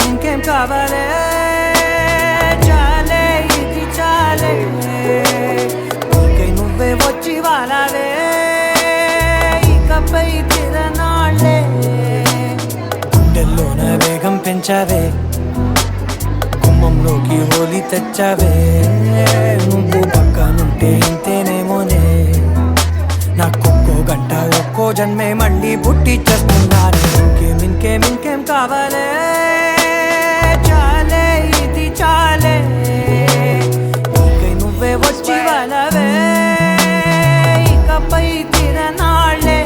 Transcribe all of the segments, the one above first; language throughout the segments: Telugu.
ఇంకేం కావాలే చాలే ఇది చాలే ఇంకే నువ్వే వచ్చి వాలావే ఇకపై తిరనాళ్ళే గుండెల్లోన వేగం పెంచావే గుమ్మంలోకి హోలీ తెచ్చావే నువ్వు పక్కనుంటే ఇంతేనేమోనే నాకొక్కో గంట ఒక్కో జన్మే మళ్ళీ పుట్టి చేస్తున్నాను ఇంకేం కావాలే చాలే ఇది చాలే ఇంకై నువ్వే వచ్చి వాళ్ళవే ఇకపై తిరనాళ్ళే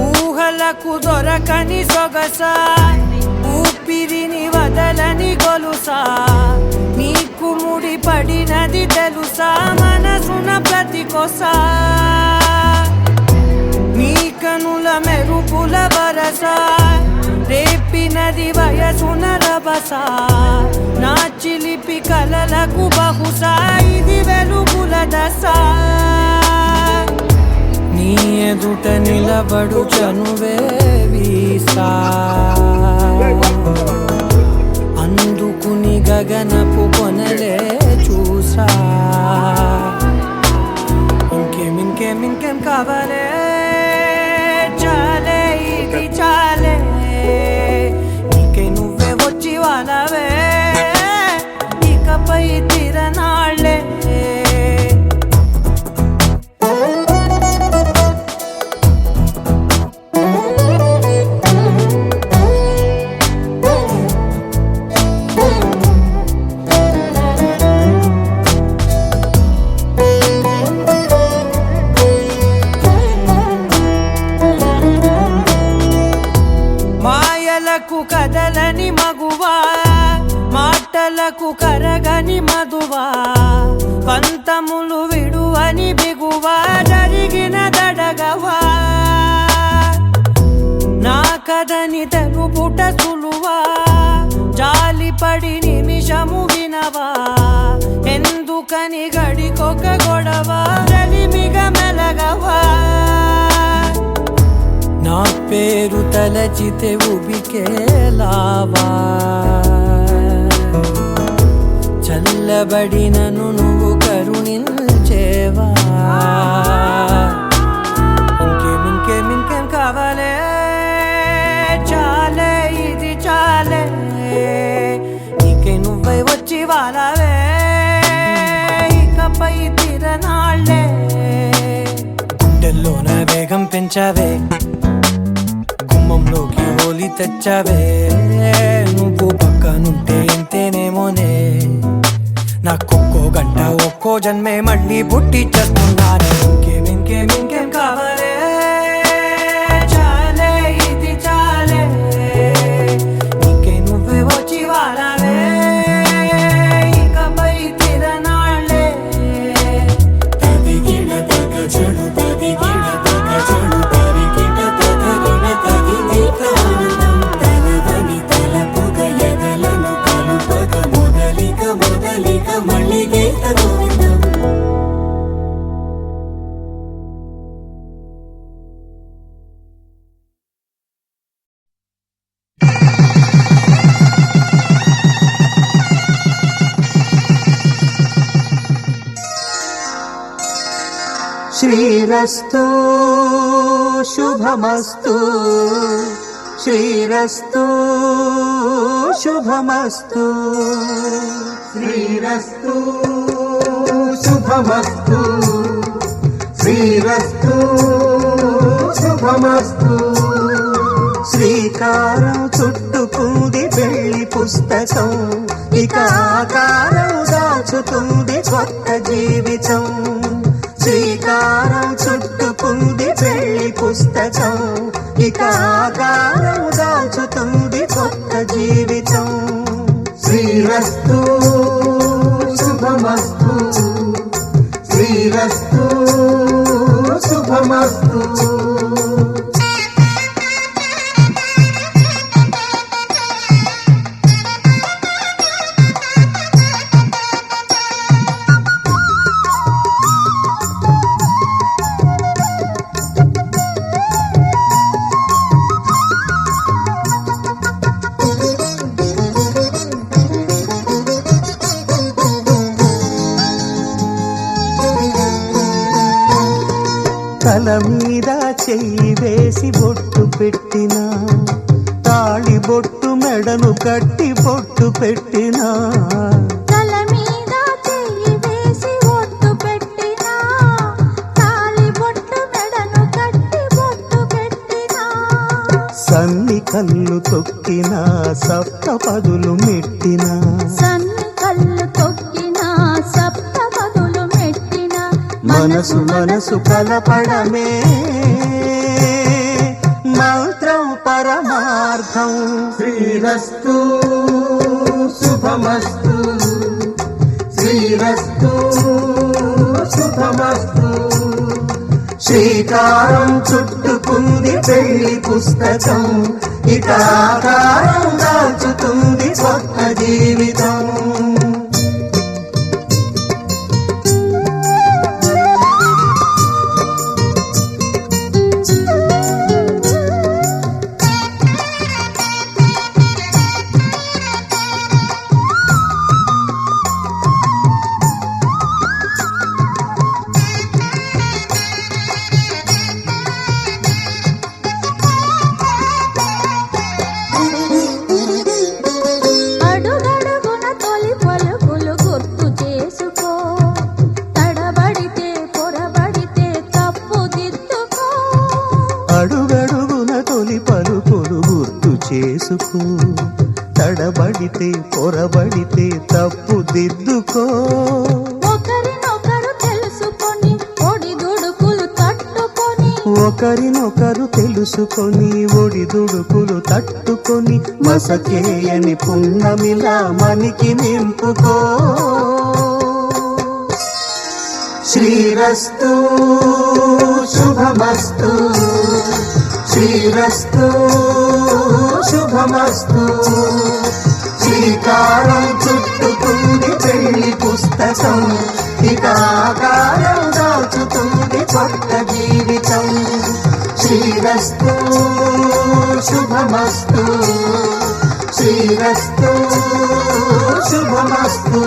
ఊహలకు దొరకని సొగసా ఊపిరిని వదలని గొలుసా నీకు ముడి పడినది తెలుసా మనసున ప్రతి కొసా నీ కనుల మెరుపుల వరసా రేపినది వయసున రభసా నా చిలిపి కలలకు బహుశా ఇది వెలుగుల దశ నీ ఎదుట నిలబడు చనువే వీసా అందుకుని గగనపు కొనలే చూసా ఇంకేం కావాలే చాలే ఇది చాలే ఇంకే నువ్వే వచ్చి వాళ్ళవే ఇకపై తిరనాళ్ళే కదలని మగువా మాటలకు కరగని మధువా పంతములు విడువని బిగువా జరిగిన దడగవా నా కథని తెలుపుట సులువా జాలిపడి నిమిషము వినవా ఎందుకని గడికొక గొడవ రలిమిగ మెలగవా నా పేరు తలచితే ఉబికేలావా చల్లబడినను నువ్వు కరుణించేవా ఇంకేం కావాలే చాలే ఇది చాలే ఇంకే నువ్వై వచ్చి వాళ్ళవే ఇకపై తిరనాళ్ళే గుండెల్లోన వేగం పెంచావే గుమ్మంలోకి హోలీ తెచ్చావే నువ్వు పక్కనుంటే ఇంతేనేమోనే నాకొక్కో గంట ఒక్కో జన్మే మళ్ళీ పుట్టి చేస్తున్నాను ఇంకేం కావాలే చాలే ఇది చాలే ఇంకే నువ్వే వచ్చి వాళ్ళవే ఇకపై తిరనాళ్ళే శ్రీరస్తు శుభమస్తు శ్రీరస్తు శుభమస్తు శ్రీరస్తు శుభమస్తు శ్రీరస్తు శుభమస్తు శ్రీకారం చుట్టుకుంది పెళ్లి పుస్తకం ఇక ఆకారం దాచుతుంది కొత్త జీవితం శ్రీకారం చుట్టుకుంది పెళ్లి పుస్తకం ఇక ఆకారం దాచుతుంది కొత్త జీవితం శ్రీరస్తు శుభమస్తు శ్రీరస్తు శుభమస్తు తల మీద చెయ్యి వేసి బొట్టు పెట్టినా తాళి బొట్టు మెడను కట్టి బొట్టు పెట్టినా తల మీద చెయ్యి వేసి బొట్టు పెట్టినా తాళి బొట్టు మెడను కట్టి బొట్టు పెట్టినా సన్ని కళ్ళు తొక్కినా సప్త పదులు మెట్టినా సన్ని కళ్ళు తొక్కినా సప్త పదులు మెట్టినా మనసు మనసు కలపడమే మంత్రం పరమార్థం శ్రీరస్తు శుభమస్తు శ్రీరస్తు శుభమస్తు శ్రీకారం చుట్టుకుంది పెళ్లి పుస్తకం ఇక ఆకారం దాచుతుంది కొత్త జీవితం అడుగడుగున తొలి పలుకులు గుర్తు చేసుకో తడబడితే పొరబడితే తప్పు దిద్దుకో అడుగడుగున తొలి పలుకులు గుర్తు చేసుకో తడబడితే పొరబడితే తప్పు దిద్దుకో ఒకరినొకరు తెలుసుకొని ఒడిదుడుకులు తట్టుకొని ఒకరినొకరు తెలుసుకొని ఒడిదుడుకులు తట్టుకొని మసకేయని పున్నమిలా మనికి నింపుకో శ్రీరస్తు శుభమస్తు శ్రీరస్తు శుభమస్తు శ్రీకారం చుట్టుకుంది పెళ్లి పుస్తకం ఇక ఆకారం దాచుతుంది కొత్త జీవితం శ్రీరస్తు శుభమస్తు శ్రీరస్తు శుభమస్తు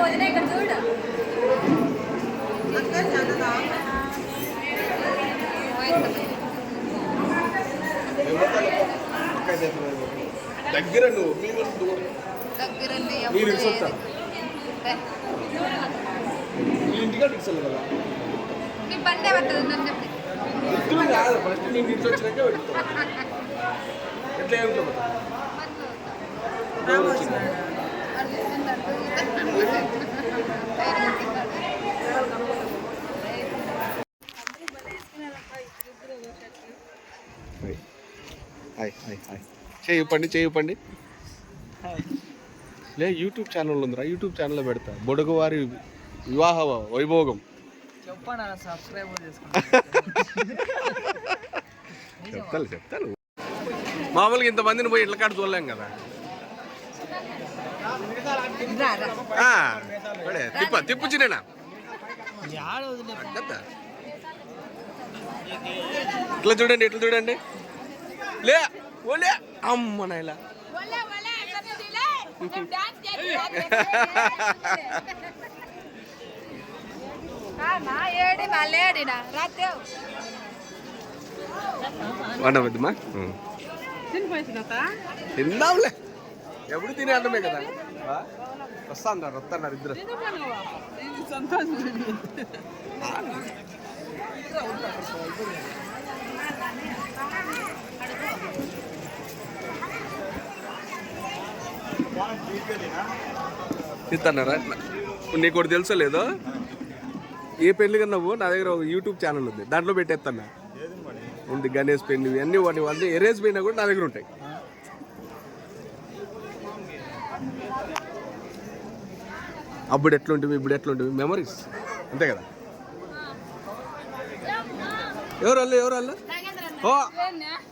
వదిన ఇక్కడ చూడు. దగ్గర నువ్వు మీరు ఇచ్చొస్తా మీ ఇంటికాడ ఇచ్చాను కదా నీ బండే పడుతుంది నన్ను చెప్పి ఇద్దరు కాదు ఫస్ట్ నేను ఇంటి వచ్చినాక పెడతాను ఎట్లా ఏమిటో హాయ్ హాయ్ హాయ్ చేయివ్వండి లే యూట్యూబ్ ఛానల్ ఉందిరా యూట్యూబ్ ఛానల్లో పెడతా బొడగవారి వివాహ వైభోగం చెప్తాను మామూలుగా ఇంతమందిని పోయి ఇళ్ళ కాడ చూడలేం కదా తిప్పు చిన్న ఇట్లా చూడండి లే ఓలే అమ్మ నాయలా వండవద్దమ్మా తిందాంలే ఎప్పుడు తినే అంటమే కదా వస్తున్నారు ఇద్దరు తిన్నారా నీకు ఒకటి తెలుసో లేదో ఏ పెళ్లి కన్నావు నా దగ్గర ఒక యూట్యూబ్ ఛానల్ ఉంది దాంట్లో పెట్టేస్తాను ఉంది గణేష్ పెళ్లి అన్నీ వాటి ఎరేజ్ పోయినా కూడా నా దగ్గర ఉంటాయి అప్పుడు ఎట్లుంటుంది ఇప్పుడు ఎట్లుంటుంది మెమరీస్ అంతే కదా ఎవరు వాళ్ళు ఓ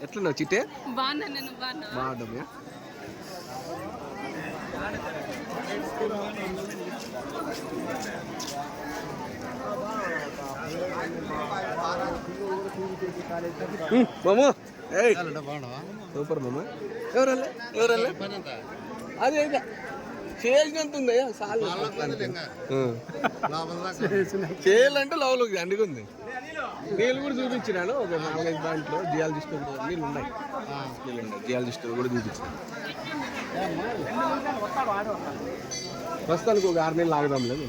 ఎట్లున్నావు చిట్టే బాగుండమ్మా మామూ సూపర్ మామ ఎవరల్లే అదే చేసినంత ఉందయ్యా సాలు చేయాలంటే లోపలికి అండుకుంది నీళ్ళు కూడా చూపించినాను ఒక 4-5 దాంట్లో జియాలజిస్ట్ నీళ్ళు ఉన్నాయి జియాలజిస్ట్ కూడా చూపించాను ప్రస్తుతానికి ఒక 6 నెలలు ఆగుదాం లేదు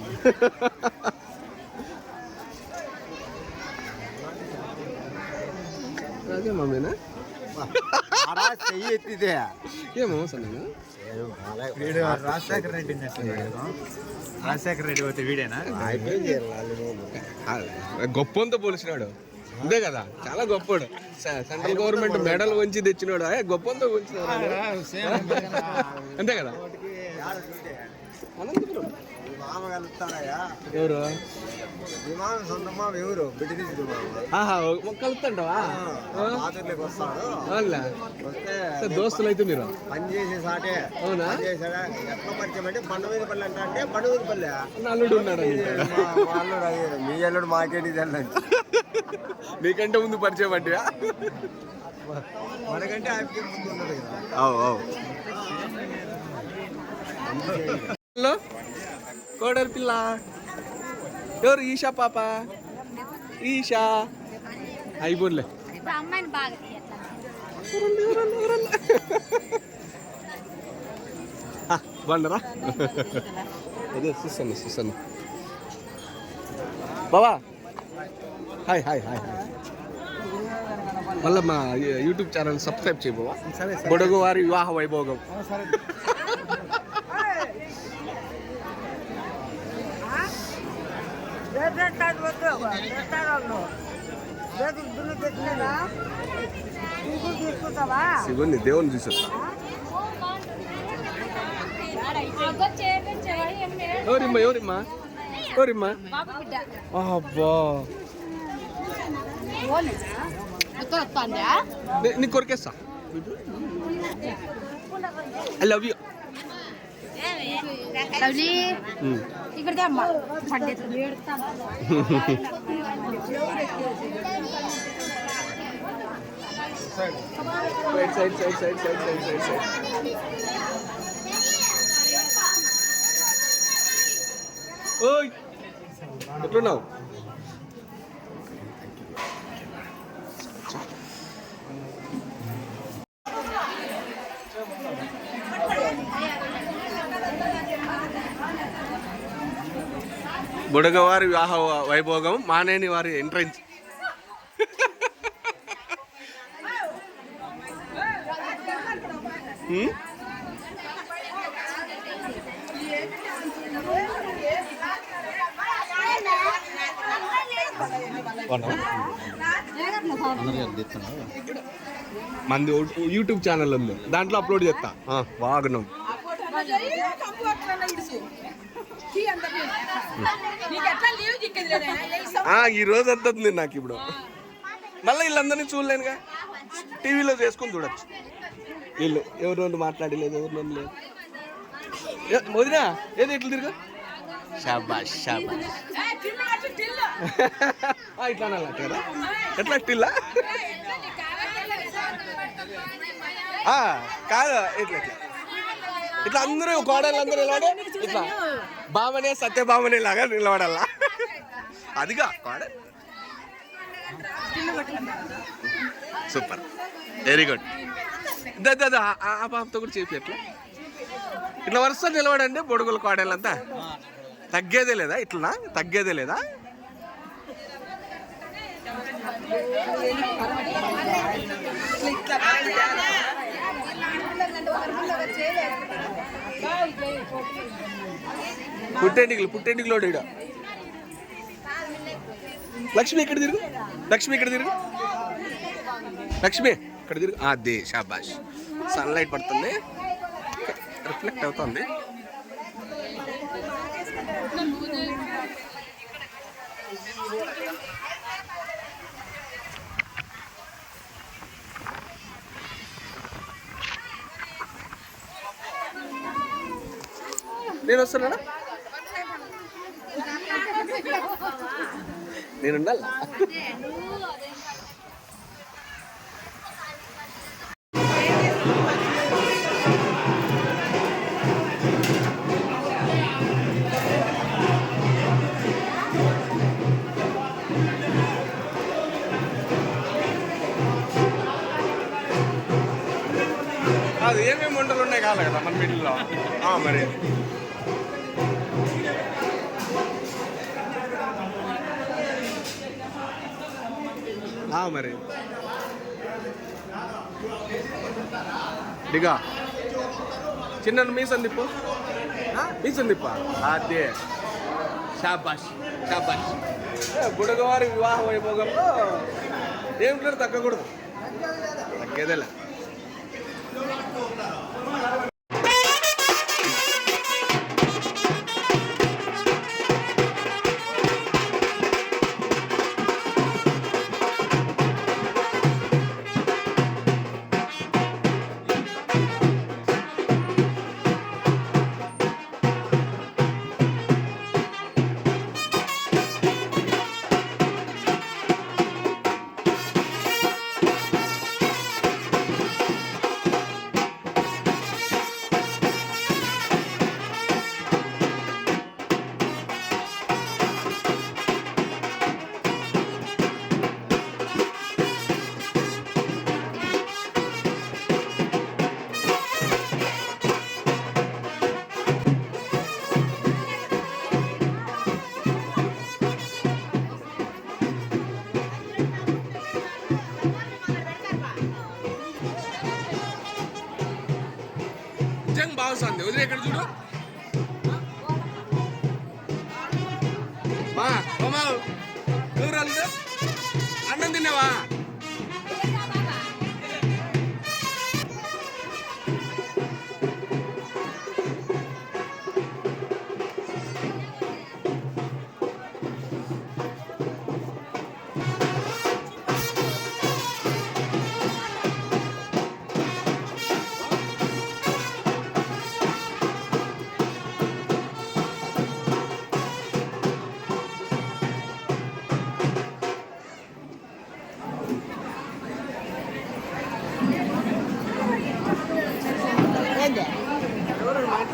అదే మమ్మీనా ఎత్తిదే ఏమో సన్న రాజశేఖర రెడ్డి పోతే వీడేనా గొప్పంతో పోలిసినాడు అంతే కదా చాలా గొప్పడు సెంట్రల్ గవర్నమెంట్ మెడల్ వంచి తెచ్చినాడు గొప్పంతో పోలిసినాడు అంతే కదా అనంతపురం ఎవరు విమానం సొంతమా ఎవరు కలుపుతాంటావా వస్తే దోస్తులు అయితే మీరు పని చేసే సాటే అవునా చేశాడా ఎట్లా పరిచయం అంటే బండవీధపల్లి అంటే బండవీధపల్లి అల్లుడు ఉన్నాడు అల్లుడు మీ అల్లుడు మాకేంటి తెల్లండి నీకంటే ముందు పరిచయం అంటే మనకంటే ఆయనకి ముందు ఉన్నది కదా కోడలి పిల్ల ఎవరు ఈషా పాప ఈషా అయిపోలే అమ్మాయిని బాగా బాగున్నారా అదే చూస్తాను బాబా హాయ్ మళ్ళీ మా యూట్యూబ్ ఛానల్ సబ్స్క్రైబ్ చేయ బాబా బొడగు వారి వివాహ వైభోగం శివుని దేవుని చూసొస్తా ఎవరిమ్మా అబ్బా నీ కొరికేస్తా ఐ లవ్ యూ ఇక్కడ అమ్మా side side side side side side side side. ఓయ్ ఎట్లున్నావు? బుడగవారి వివాహ వైభోగం మానేని వారి ఎంట్రెన్స్. మంది యూట్యూబ్ ఛానల్ ఉంది, దాంట్లో అప్లోడ్ చేస్తా. బాగున్నాం. ఈ రోజు అంతుంది నాకు ఇప్పుడు. మళ్ళీ వీళ్ళందరినీ చూడలేనుగా, టీవీలో చేసుకొని చూడొచ్చు. వీళ్ళు ఎవరినోళ్ళు మాట్లాడలేదు, ఎవరినోళ్ళు లేదు. వదినా ఏది ఇట్లా తిరుగు. షాబాష్ షాబాష్. ఇట్లా అనాలి కదా, ఎట్లా టిల్లా కాదు, ఇట్లా ఇట్లా ఇట్లా అందరూ కోడలు అందరూ నిలబడి ఇట్లా బామనే సత్యభామనే లాగా నిలబడాలా. అదిగా కోడలు. Super, very good. ఆ పాపతో కూడా చెప్పి ఎట్లా ఇట్లా వరుస నిలబడండి బొడుగుల కోడలంతా. తగ్గేదే లేదా, ఇట్లా తగ్గేదే లేదా. పుట్టెండికి లోడు ఇడ. లక్ష్మి ఇక్కడ తిరుగు, లక్ష్మి ఇక్కడ తిరుగు, లక్ష్మి ఇక్కడ తిరుగు. అదే షాబాష్. సన్లైట్ పడుతుంది, రిఫ్లెక్ట్ అవుతుంది. నేను వస్తున్నానా, నేను ఉండాలి. అది ఏమేమి వంటలు ఉన్నాయి కావాలి కదా మన మిడిల్లో. మరి మరి డిగా చిన్న మీసం తిప్పు, మీసం తిప్ప. అదే షాబాష్ షాబాష్. బుడగవారి వివాహ వైభోగంలో ఏమిటో తగ్గకూడదు, తగ్గేదేలే.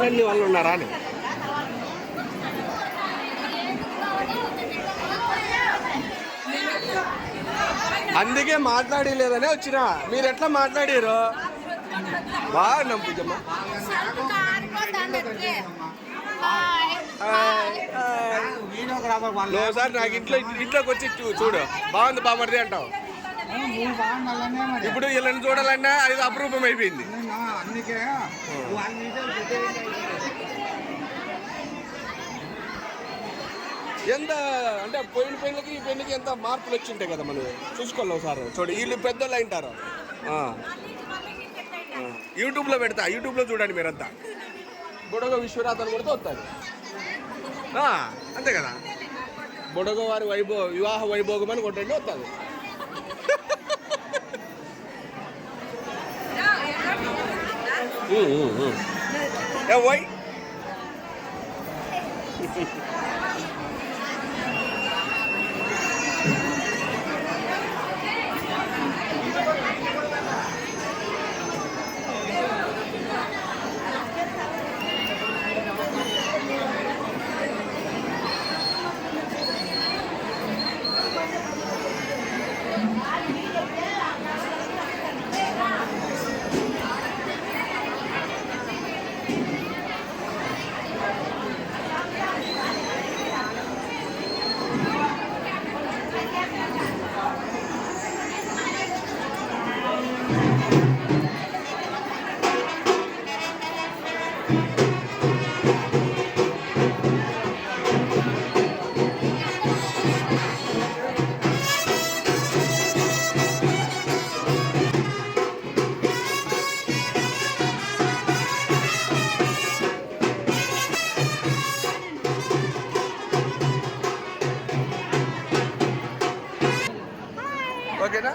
మాట్లాడిన వాళ్ళు ఉన్నారా అని. అందుకే మాట్లాడలేదనే వచ్చిన. మీరు ఎట్లా మాట్లాడారు? బాగా నమ్ముజమ్మా. ఒకసారి నాకు ఇంట్లోకి వచ్చి చూడు, బాగుంది బామర్ది అంటావు. ఇప్పుడు వీళ్ళని చూడాలన్నా అది అపరూపం అయిపోయింది. ఎంత అంటే పోయిన పెళ్ళికి ఈ పెళ్ళికి ఎంత మార్పులు వచ్చి ఉంటాయి కదా, మనం చూసుకోవాలి ఒకసారి. చూడు, వీళ్ళు పెద్దోళ్ళు అయింటారు. యూట్యూబ్లో పెడతా, యూట్యూబ్లో చూడండి మీరంతా. బుడగ విశ్వనాథన్ కొడితే వస్తుంది. అంతే కదా, బుడగ వారి వివాహ వైభోగం అని కొట్టండి వస్తుంది. వై ఓకేనా?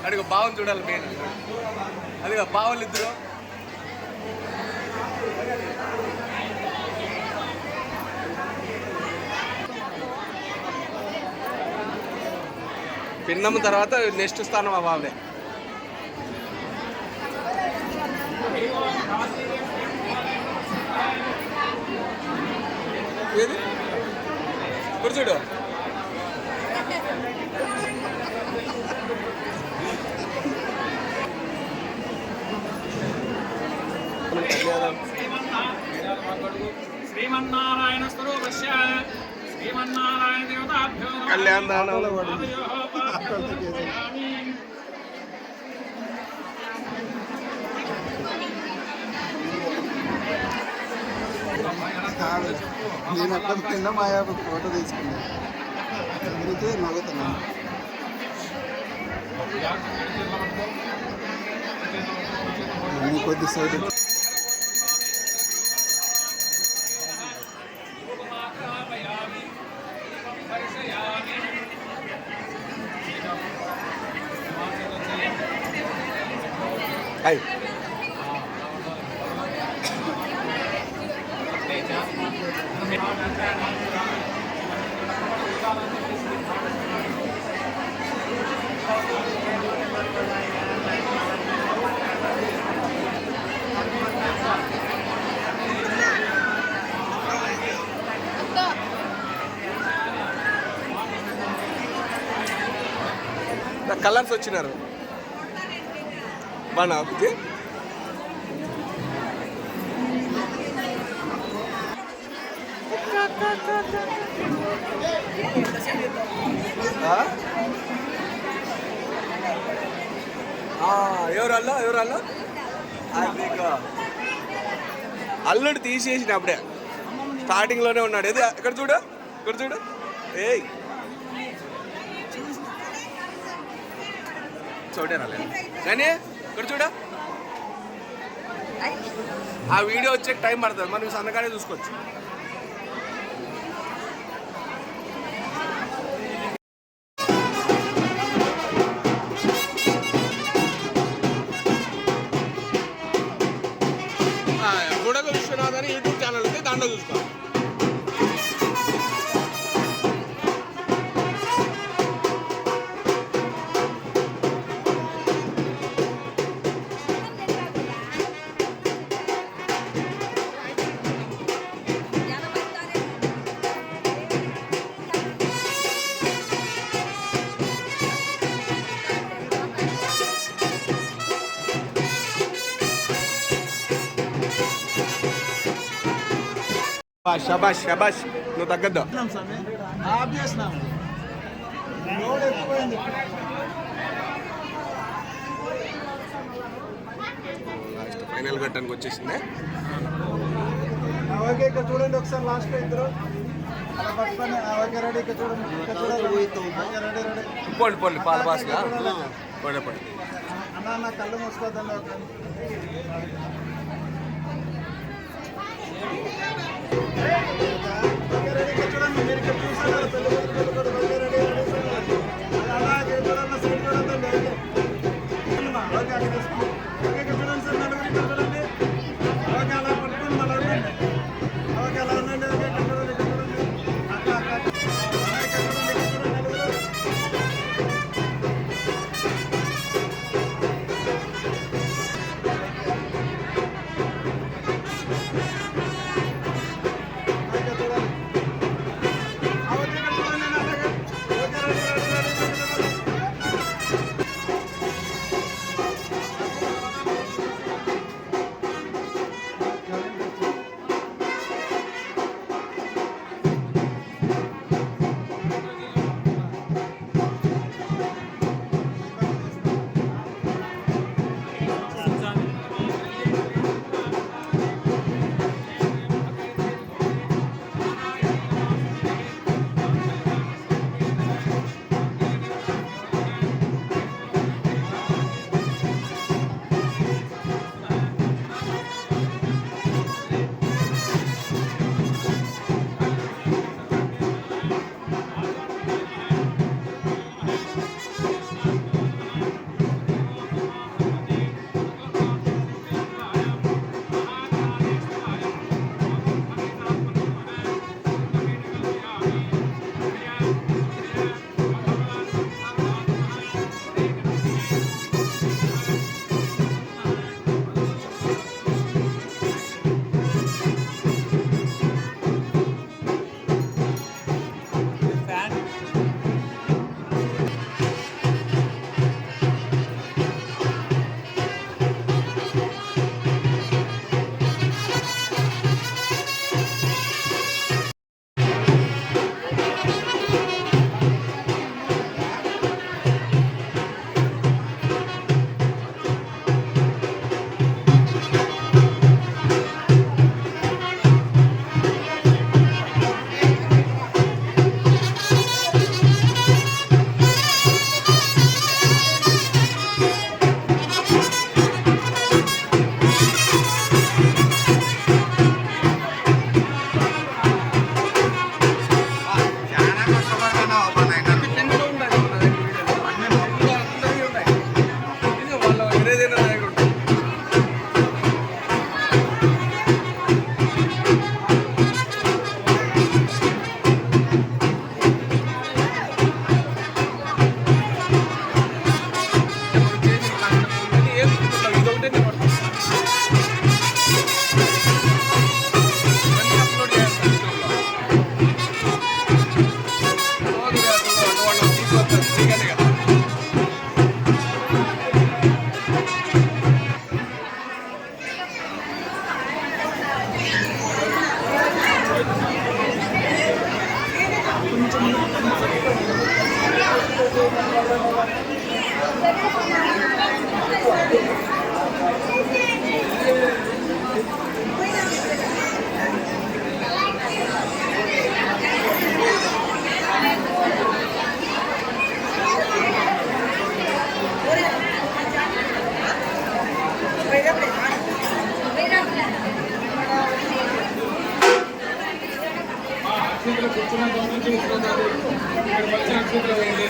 అడిగో బావని చూడాలి మెయిన్. అదిగో బావలు ఇద్దరు. పిన్నమ్మ తర్వాత నెక్స్ట్ స్థానం ఆ బావలే. ఏది కూర్చోడు. శ్రీమన్నారాయణ స్వరూపస్య శ్రీమన్నారాయణ దేవతాభ్యో కళ్యాణ దానంలో నేను అక్కడ కింద మా ఫోటో తీసుకున్నాను, అందుకే నవ్వుతున్నాను. కొద్ది సైడ్ కలర్స్ వచ్చినారు బాగా బుద్ధి. ఎవరల్లో అది అల్లుడు తీసేసిన అప్పుడే స్టార్టింగ్లోనే ఉన్నాడు. ఏది ఇక్కడ చూడు ఏయ్ చోటే రాలేదు కానీ ఇక్కడ చూడ ఆ వీడియో వచ్చే టైం పడుతుంది, మనం సన్నగానే చూసుకోవచ్చు. గుడగ విశ్వనాథ్ అని యూట్యూబ్ ఛానల్ ఉంది, దాంట్లో చూసుకో. శబాష్ శబాష్, నువ్వు తగ్గద్దు. లాస్ట్ ఫైనల్ ఘట్టానికి వచ్చేసిందే. ఓకే ఇక్కడ చూడండి ఒకసారి లాస్ట్ ఇద్దరు అలా పట్టుకొని ఓకే రెడీ ఇక్కడ చూడండి. పోండి పాల బాస్గా పోండి. అన్న కళ్ళు మూసుకోవద్దండి. ఓకే రెడీ ఇక్కడ చూడండి. మీరు ఇక్కడ చూసారు అలాగే చూడండి, సైడ్ చూడండి. ఓకే అక్కడ ఓకే ఇక్కడ చూడండి సార్, నలుగురు ఇక్కడ చూడండి. ఓకే అలా పట్టుకొని మళ్ళీ ఉండండి. ఓకే అలా ఉండండి. ఓకే ఇక్కడ చూడండి, ఇక్కడ చూడండి. అక్క ఇక్కడ చూడండి, ఇక్కడ చూడండి నలుగురు. అక్షంతలు కూర్చున్నంత నుంచి కూర్చున్నారు. ఇక్కడ వచ్చి అక్షంతలు వేయండి.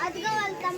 అదిగో వెళ్తాం.